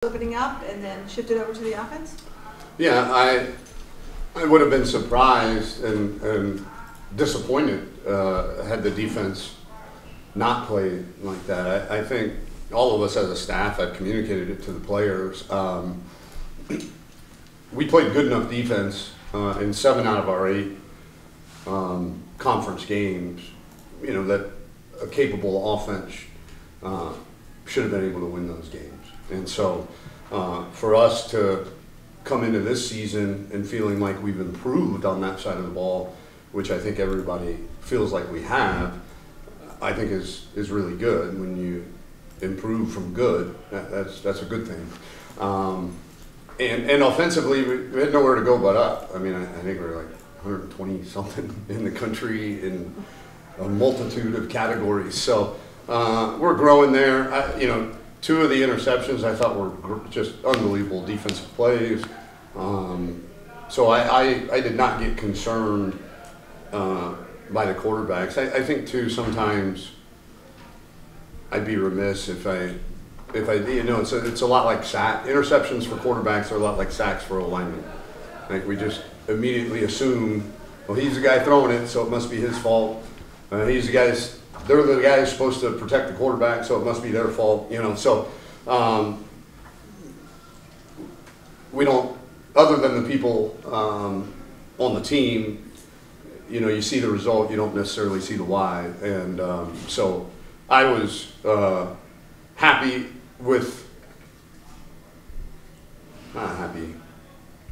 opening up and then shifted over to the offense? Yeah, I would have been surprised and disappointed had the defense not played like that. I think all of us as a staff have communicated it to the players. We played good enough defense in 7 out of our 8 conference games, you know, that a capable offense should have been able to win those games. And so for us to come into this season and feeling like we've improved on that side of the ball, which I think everybody feels like we have, I think is really good. When you improve from good, that's a good thing. And offensively, we had nowhere to go but up. I mean, I think we were like 120 something in the country in a multitude of categories. So we're growing there. You know, 2 of the interceptions I thought were just unbelievable defensive plays. So I did not get concerned by the quarterbacks. I think too sometimes I'd be remiss if I you know, it's a lot like sack. Interceptions for quarterbacks are a lot like sacks for a lineman. Like we just immediately assume, well, he's the guy throwing it, so it must be his fault. They're the guys supposed to protect the quarterback, so it must be their fault. You know, so we don't. Other than the people on the team, you know, you see the result, you don't necessarily see the why. And so I was happy with. Not happy.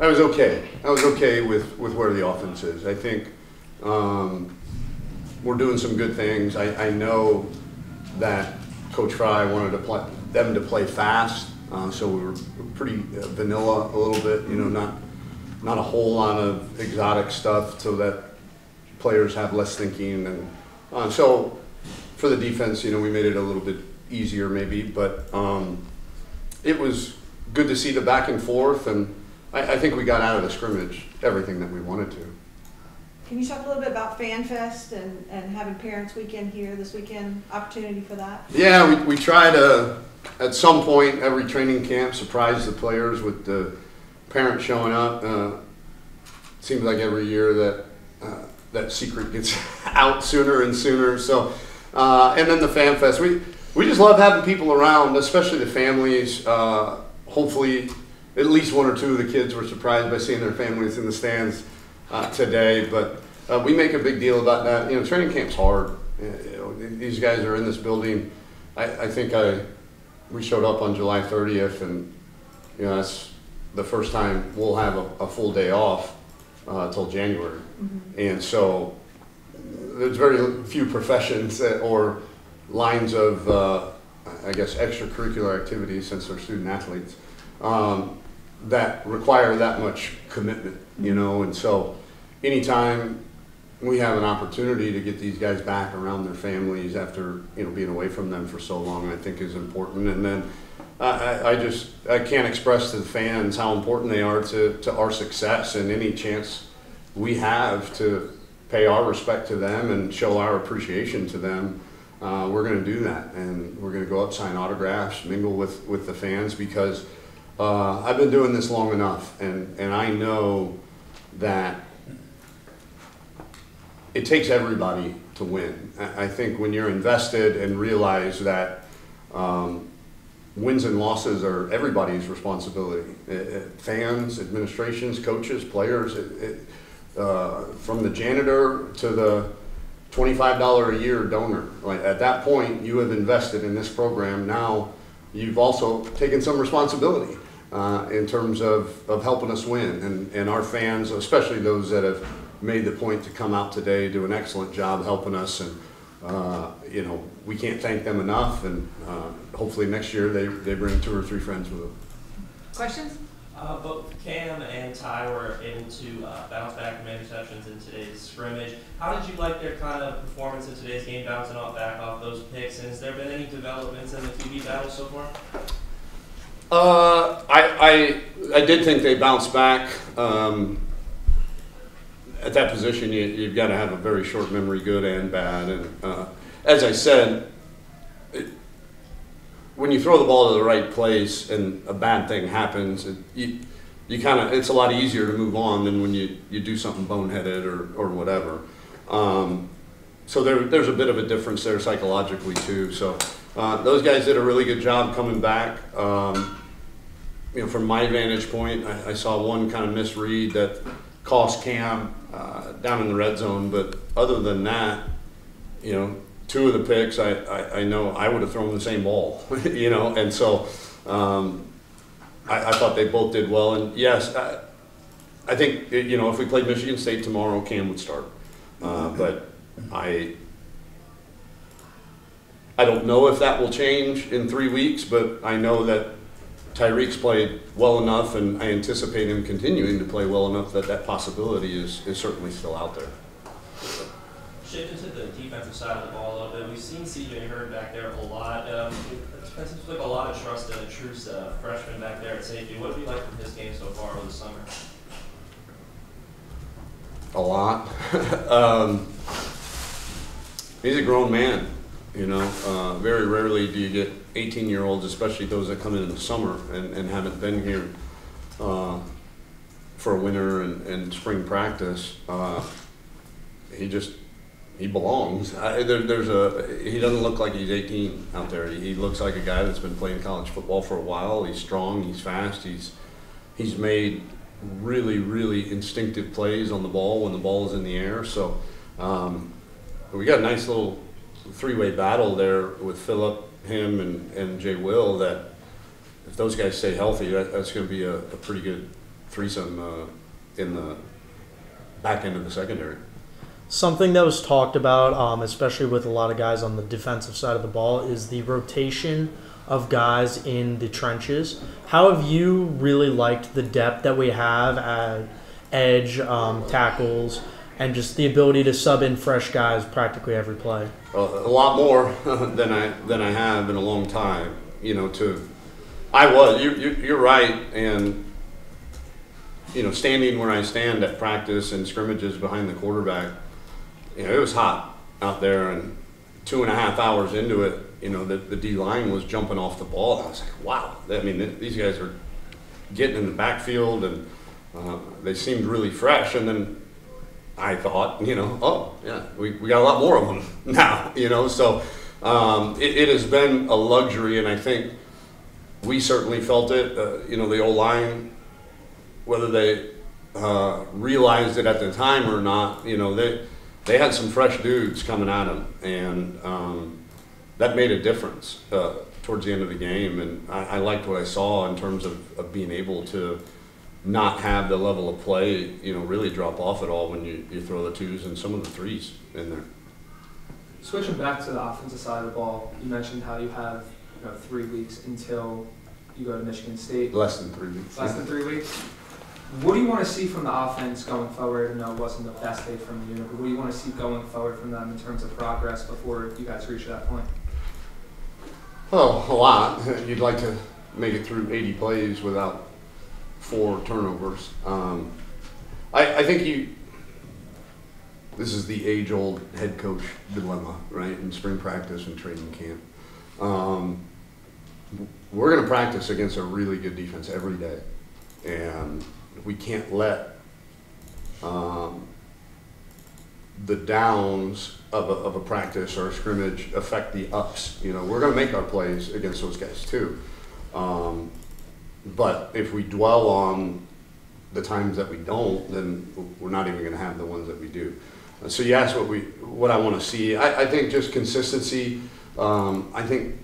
I was okay. I was okay with where the offense is. I think we're doing some good things. I know that Coach Fry wanted them to play fast, so we were pretty vanilla a little bit. You know, not a whole lot of exotic stuff, so that players have less thinking. And so for the defense, you know, we made it a little bit easier maybe, but it was good to see the back and forth, and I think we got out of the scrimmage everything that we wanted to. Can you talk a little bit about Fan Fest and having Parents Weekend here this weekend, opportunity for that? Yeah, we try to, at some point, every training camp, surprise the players with the parents showing up. Seems like every year that secret gets out sooner and sooner. So, and then the Fan Fest, we just love having people around, especially the families. Hopefully, at least 1 or 2 of the kids were surprised by seeing their families in the stands today. But we make a big deal about that. You know, training camp's hard. You know, these guys are in this building. I think we showed up on July 30th, and you know, that's the first time we'll have a full day off till January. Mm-hmm. And so there's very few professions or lines of, I guess, extracurricular activities, since they're student athletes, that require that much commitment, you know. And so anytime we have an opportunity to get these guys back around their families after, you know, being away from them for so long, I think is important. And then I can't express to the fans how important they are to our success, and any chance we have to pay our respect to them and show our appreciation to them, we're going to do that. And we're going to go up, sign autographs, mingle with the fans, because I've been doing this long enough, and I know that it takes everybody to win. I think when you're invested and realize that wins and losses are everybody's responsibility, fans, administrations, coaches, players, from the janitor to the $25 a year donor. Like, at that point, you have invested in this program. Now you've also taken some responsibility in terms of helping us win. And our fans, especially those that have made the point to come out today, do an excellent job helping us. And you know, we can't thank them enough. And hopefully next year they bring 2 or 3 friends with them. Questions? Both Cam and Ty were able to bounce back from interceptions in today's scrimmage. How did you like their kind of performance in today's game, bouncing back off those picks? And has there been any developments in the QB battle so far? I did think they bounced back. At that position, you've got to have a very short memory, good and bad. And as I said, when you throw the ball to the right place and a bad thing happens, you kind of, it's a lot easier to move on than when you do something boneheaded or whatever. So there's a bit of a difference there psychologically too. So those guys did a really good job coming back. You know, from my vantage point, I saw one kind of misread that cost Cam down in the red zone, but other than that, you know, two of the picks, I know I would have thrown the same ball, you know, and so I thought they both did well. And yes, I think, you know, if we played Michigan State tomorrow, Cam would start. But I don't know if that will change in 3 weeks, but I know that Tyreek's played well enough, and I anticipate him continuing to play well enough that that possibility is certainly still out there. Shifting to the defensive side of the ball a little bit, we've seen C.J. Hurd back there a lot. Defensive took a lot of trust in a true freshman back there at safety. What have you liked from his game so far over the summer? A lot. He's a grown man, you know. Very rarely do you get 18-year-olds, especially those that come in the summer and haven't been here for a winter and spring practice. He belongs. He doesn't look like he's 18 out there. He looks like a guy that's been playing college football for a while. He's strong, he's fast, he's made really, really instinctive plays on the ball when the ball is in the air. So we got a nice little three-way battle there with Phillip, him, and Jay Will, that if those guys stay healthy, that's going to be a pretty good threesome in the back end of the secondary. Something that was talked about, especially with a lot of guys on the defensive side of the ball, is the rotation of guys in the trenches. How have you really liked the depth that we have at edge, tackles, and just the ability to sub in fresh guys practically every play? A lot more than I have in a long time. You know, you're right, and you know, standing where I stand at practice and scrimmages behind the quarterback, you know, it was hot out there, and 2.5 hours into it, you know, the D line was jumping off the ball. I was like, wow. I mean, these guys are getting in the backfield, and they seemed really fresh. And then I thought, you know, oh yeah, we got a lot more of them now, you know. So it has been a luxury, and I think we certainly felt it. You know, the O-line, whether they realized it at the time or not, you know, they had some fresh dudes coming at them, and that made a difference towards the end of the game. And I liked what I saw in terms of being able to not have the level of play, you know, really drop off at all when you throw the twos and some of the threes in there. Switching back to the offensive side of the ball, you mentioned how you have 3 weeks until you go to Michigan State. Less than 3 weeks. Less than 3 weeks. What do you want to see from the offense going forward? I know it wasn't the best day from you, but what do you want to see going forward from them in terms of progress before you guys reach that point? Oh, a lot. You'd like to make it through 80 plays without 4 turnovers. I think this is the age-old head coach dilemma, right, in spring practice and training camp. We're going to practice against a really good defense every day, and we can't let the downs of a practice or a scrimmage affect the ups. You know, we're going to make our plays against those guys too. But if we dwell on the times that we don't, then we're not even going to have the ones that we do. So you asked what I want to see. I think just consistency. I think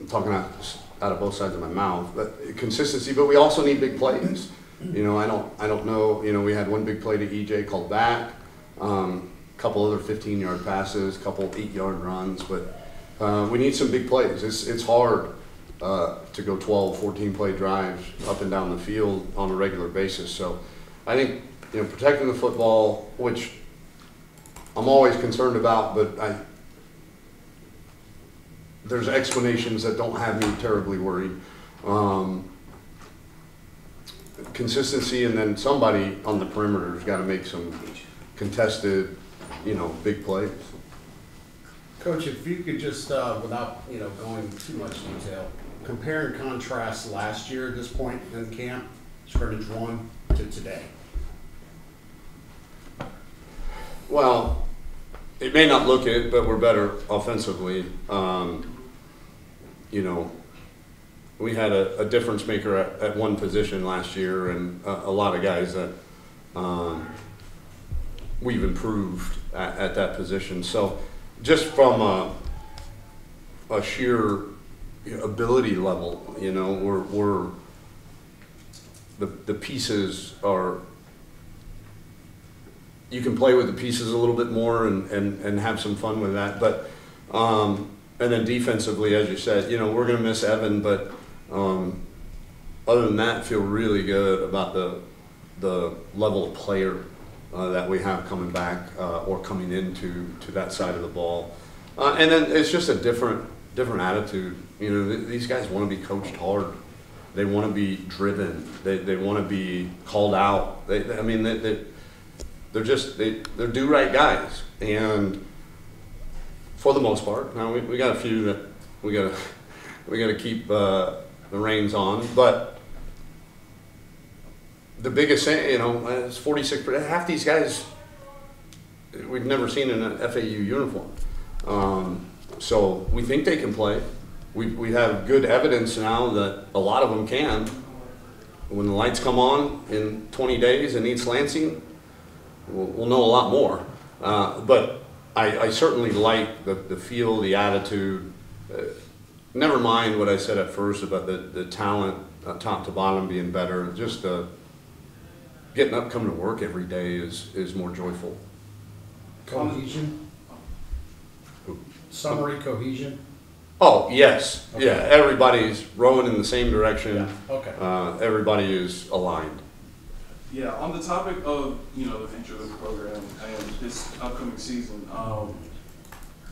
I'm talking out of both sides of my mouth, but consistency. But we also need big plays. You know, I don't know. You know, we had one big play to EJ called back, couple other 15-yard passes, couple 8-yard runs, but we need some big plays. It's hard to go 12, 14 play drives up and down the field on a regular basis. So I think, you know, protecting the football, which I'm always concerned about, but there's explanations that don't have me terribly worried. Consistency, and then somebody on the perimeter has got to make some contested, you know, big plays. Coach, if you could just, without, going too much detail, compare and contrast last year at this point in camp, scrimmage 1 to today. Well, it may not look it, but we're better offensively. We had a difference maker at one position last year, and a lot of guys that we've improved at that position. So just from a sheer ability level, we're the pieces are. You can play with the pieces a little bit more and have some fun with that. But and then defensively, as you said, we're going to miss Evan, but other than that, feel really good about the level of player that we have coming back or coming into that side of the ball. And then it's just a different attitude. These guys want to be coached hard. They want to be driven. They want to be called out. They're do-right guys, and for the most part, now we got a few that we gotta keep the reins on, but the biggest thing, is 46%. Half these guys we've never seen in an FAU uniform, so we think they can play. We have good evidence now that a lot of them can. When the lights come on in 20 days in East Lansing, we'll know a lot more, but I certainly like the feel, the attitude. Never mind what I said at first about the talent, top to bottom, being better. Just getting up, coming to work every day is more joyful. Cohesion? Summary cohesion? Oh, yes. Okay. Yeah, everybody's rowing in the same direction. Yeah. Okay. Everybody is aligned. Yeah, on the topic of, the future of the program and this upcoming season,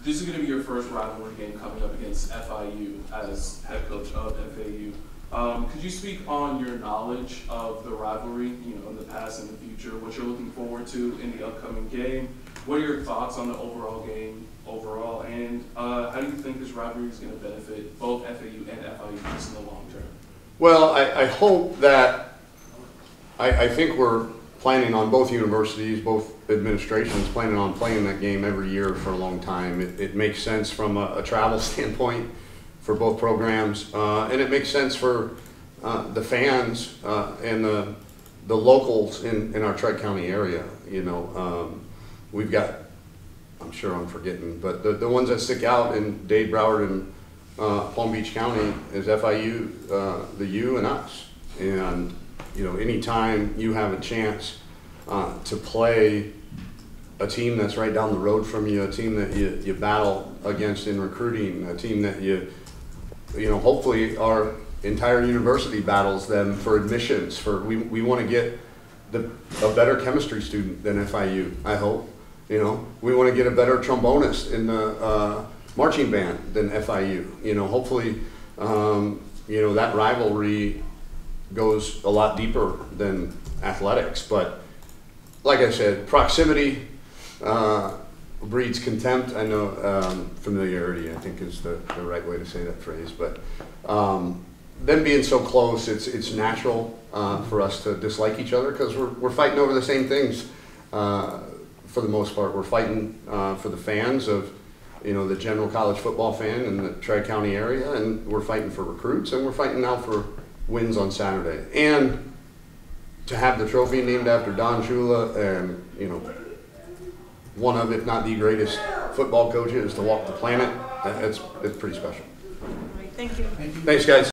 this is going to be your first rivalry game coming up against FIU as head coach of FAU. Could you speak on your knowledge of the rivalry, in the past and the future, what you're looking forward to in the upcoming game? What are your thoughts on the overall game and how do you think this rivalry is going to benefit both FAU and FIU just in the long term? Well, I hope that I think we're planning on, both universities, both administrations, planning on playing that game every year for a long time. It makes sense from a travel standpoint for both programs, and it makes sense for the fans and the locals in our Tri-County area. We've got, I'm sure I'm forgetting, but the ones that stick out in Dade, Broward, and Palm Beach County is FIU, the U, and us. And anytime you have a chance to play a team that's right down the road from you, a team that you battle against in recruiting, a team that hopefully our entire university battles them for admissions. We want to get a better chemistry student than FIU, I hope. We want to get a better trombonist in the marching band than FIU. Hopefully, that rivalry goes a lot deeper than athletics. But like I said, proximity breeds contempt. I know familiarity, I think, is the right way to say that phrase. But them being so close, it's natural for us to dislike each other because we're fighting over the same things. For the most part, we're fighting for the fans of the general college football fan in the Tri-County area, and we're fighting for recruits, and we're fighting now for wins on Saturday. And to have the trophy named after Don Shula and, one of, if not the greatest football coaches to walk the planet, it's pretty special. All right, thank you. Thanks, guys.